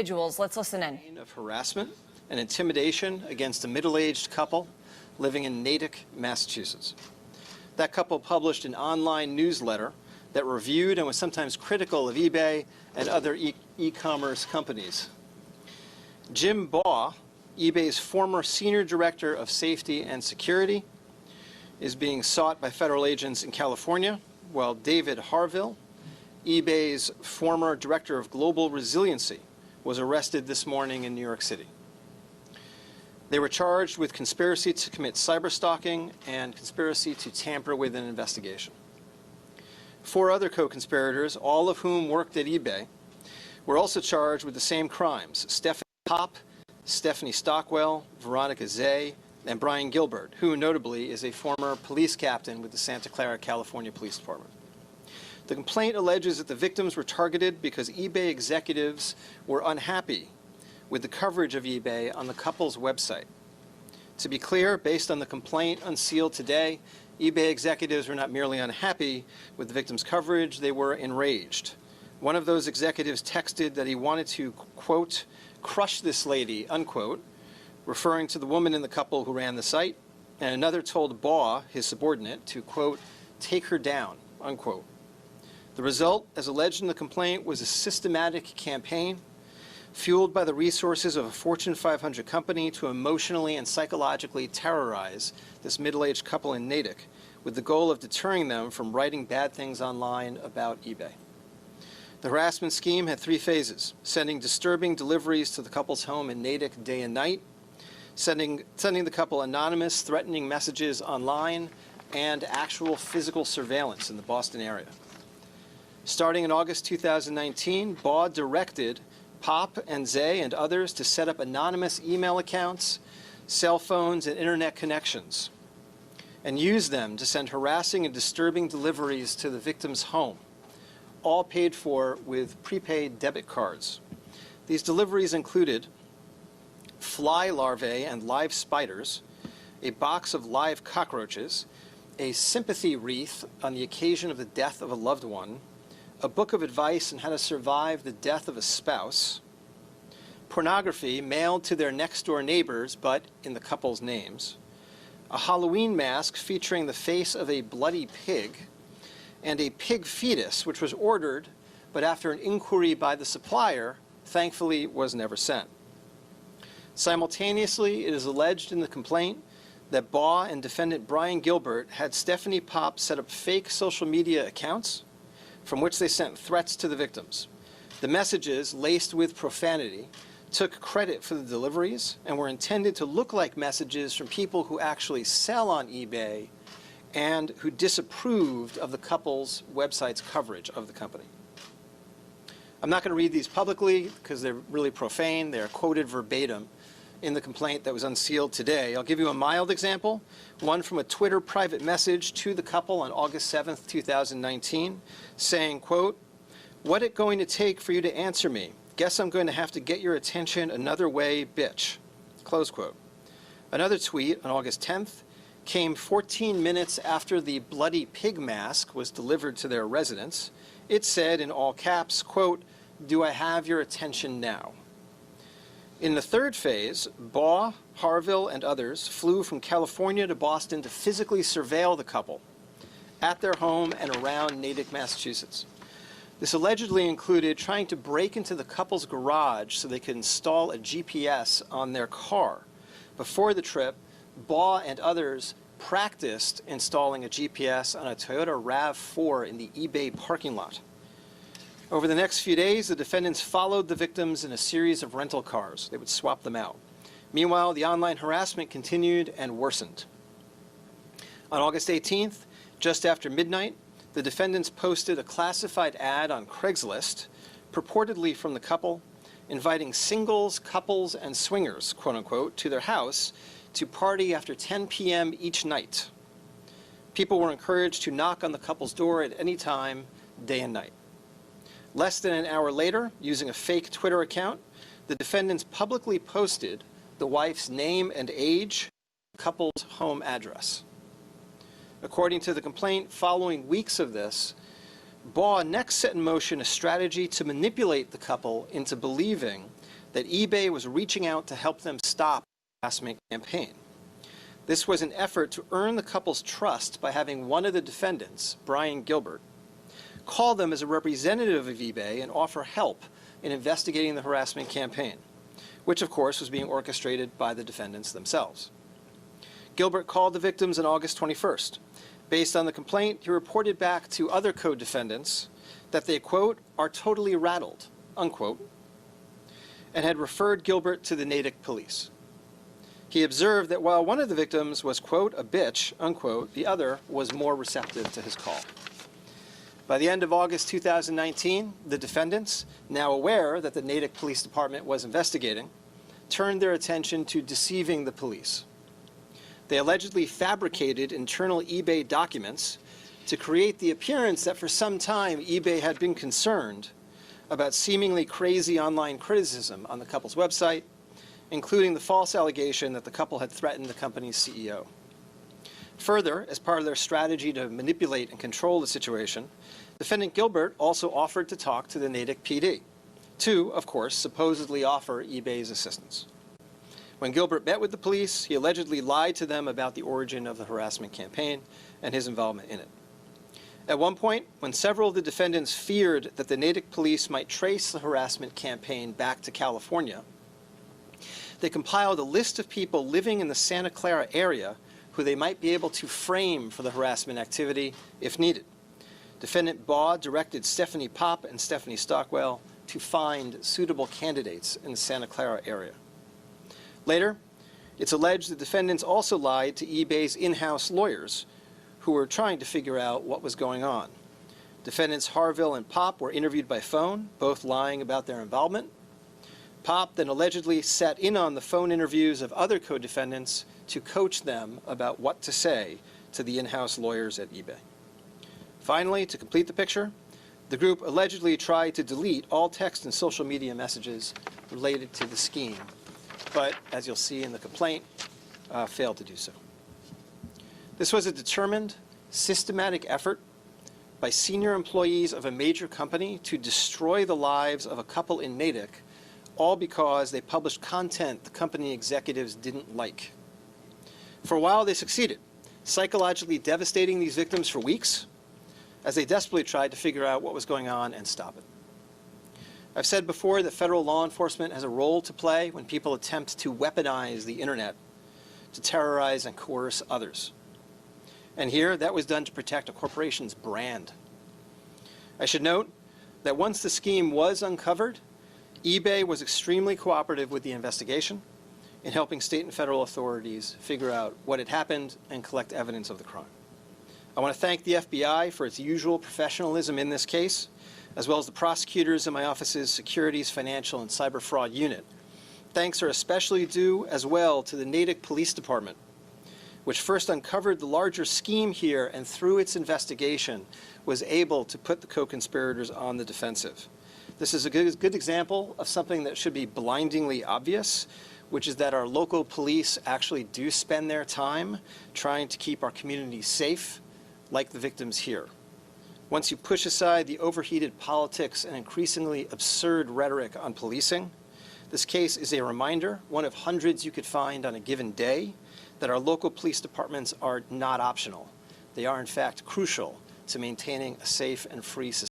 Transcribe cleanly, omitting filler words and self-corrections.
Individuals, let's listen in. Of harassment and intimidation against a middle-aged couple living in Natick, Massachusetts. That couple published an online newsletter that reviewed and was sometimes critical of eBay and other e-commerce companies. Jim Baugh, eBay's former senior director of safety and security, is being sought by federal agents in California, while David Harville, eBay's former director of global resiliency, was arrested this morning in New York City. They were charged with conspiracy to commit cyberstalking and conspiracy to tamper with an investigation. 4 other co-conspirators, all of whom worked at eBay, were also charged with the same crimes: Stephanie Popp, Stephanie Stockwell, Veronica Zay, and Brian Gilbert, who notably is a former police captain with the Santa Clara, California Police Department. The complaint alleges that the victims were targeted because eBay executives were unhappy with the coverage of eBay on the couple's website. To be clear, based on the complaint unsealed today, eBay executives were not merely unhappy with the victims' coverage, they were enraged. One of those executives texted that he wanted to, quote, crush this lady, unquote, referring to the woman in the couple who ran the site, and another told Baugh, his subordinate, to, quote, take her down, unquote. The result, as alleged in the complaint, was a systematic campaign fueled by the resources of a Fortune 500 company to emotionally and psychologically terrorize this middle-aged couple in Natick, with the goal of deterring them from writing bad things online about eBay. The harassment scheme had 3 phases: sending disturbing deliveries to the couple's home in Natick day and night, sending the couple anonymous, threatening messages online, and actual physical surveillance in the Boston area. Starting in August 2019, Baugh directed Popp and Zay and others to set up anonymous email accounts, cell phones, and internet connections, and use them to send harassing and disturbing deliveries to the victim's home, all paid for with prepaid debit cards. These deliveries included fly larvae and live spiders, a box of live cockroaches, a sympathy wreath on the occasion of the death of a loved one, a book of advice on how to survive the death of a spouse, pornography mailed to their next-door neighbors but in the couple's names, a Halloween mask featuring the face of a bloody pig, and a pig fetus, which was ordered, but after an inquiry by the supplier, thankfully was never sent. Simultaneously, it is alleged in the complaint that Baugh and defendant Brian Gilbert had Stephanie Popp set up fake social media accounts from which they sent threats to the victims. The messages, laced with profanity, took credit for the deliveries and were intended to look like messages from people who actually sell on eBay and who disapproved of the couple's website's coverage of the company. I'm not going to read these publicly because they're really profane. They're quoted verbatim in the complaint that was unsealed today. I'll give you a mild example, one from a Twitter private message to the couple on August 7th, 2019, saying, quote, what it going to take for you to answer me? Guess I'm going to have to get your attention another way, bitch, close quote. Another tweet on August 10th came 14 minutes after the bloody pig mask was delivered to their residence. It said in all caps, quote, do I have your attention now? In the 3rd phase, Baugh, Harville, and others flew from California to Boston to physically surveil the couple at their home and around Natick, Massachusetts. This allegedly included trying to break into the couple's garage so they could install a GPS on their car. Before the trip, Baugh and others practiced installing a GPS on a Toyota RAV4 in the eBay parking lot. Over the next few days, the defendants followed the victims in a series of rental cars. They would swap them out. Meanwhile, the online harassment continued and worsened. On August 18th, just after midnight, the defendants posted a classified ad on Craigslist, purportedly from the couple, inviting singles, couples, and swingers, quote unquote, to their house to party after 10 p.m. each night. People were encouraged to knock on the couple's door at any time, day and night. Less than an hour later, using a fake Twitter account, the defendants publicly posted the wife's name and age, the couple's home address. According to the complaint, following weeks of this, Baugh next set in motion a strategy to manipulate the couple into believing that eBay was reaching out to help them stop the harassment campaign. This was an effort to earn the couple's trust by having one of the defendants, Brian Gilbert, call them as a representative of eBay and offer help in investigating the harassment campaign, which of course was being orchestrated by the defendants themselves. Gilbert called the victims on August 21st. Based on the complaint, he reported back to other co-defendants that they, quote, are totally rattled, unquote, and had referred Gilbert to the Natick police. He observed that while one of the victims was, quote, a bitch, unquote, the other was more receptive to his call. By the end of August 2019, the defendants, now aware that the Natick Police Department was investigating, turned their attention to deceiving the police. They allegedly fabricated internal eBay documents to create the appearance that for some time eBay had been concerned about seemingly crazy online criticism on the couple's website, including the false allegation that the couple had threatened the company's CEO. Further, as part of their strategy to manipulate and control the situation, defendant Gilbert also offered to talk to the Natick PD, to, of course, supposedly offer eBay's assistance. When Gilbert met with the police, he allegedly lied to them about the origin of the harassment campaign and his involvement in it. At one point, when several of the defendants feared that the Natick police might trace the harassment campaign back to California, they compiled a list of people living in the Santa Clara area who they might be able to frame for the harassment activity if needed. Defendant Baugh directed Stephanie Popp and Stephanie Stockwell to find suitable candidates in the Santa Clara area. Later, it's alleged the defendants also lied to eBay's in-house lawyers who were trying to figure out what was going on. Defendants Harville and Popp were interviewed by phone, both lying about their involvement. Popp then allegedly sat in on the phone interviews of other co-defendants to coach them about what to say to the in-house lawyers at eBay. Finally, to complete the picture, the group allegedly tried to delete all text and social media messages related to the scheme, but as you'll see in the complaint, failed to do so. This was a determined, systematic effort by senior employees of a major company to destroy the lives of a couple in Natick, all because they published content the company executives didn't like. For a while, they succeeded, psychologically devastating these victims for weeks as they desperately tried to figure out what was going on and stop it. I've said before that federal law enforcement has a role to play when people attempt to weaponize the internet to terrorize and coerce others. And here, that was done to protect a corporation's brand. I should note that once the scheme was uncovered, eBay was extremely cooperative with the investigation in helping state and federal authorities figure out what had happened and collect evidence of the crime. I want to thank the FBI for its usual professionalism in this case, as well as the prosecutors in my office's Securities, Financial, and Cyber Fraud Unit. Thanks are especially due as well to the Natick Police Department, which first uncovered the larger scheme here and through its investigation was able to put the co-conspirators on the defensive. This is a good example of something that should be blindingly obvious, which is that our local police actually do spend their time trying to keep our communities safe, like the victims here. Once you push aside the overheated politics and increasingly absurd rhetoric on policing, this case is a reminder, one of hundreds you could find on a given day, that our local police departments are not optional. They are, in fact, crucial to maintaining a safe and free society.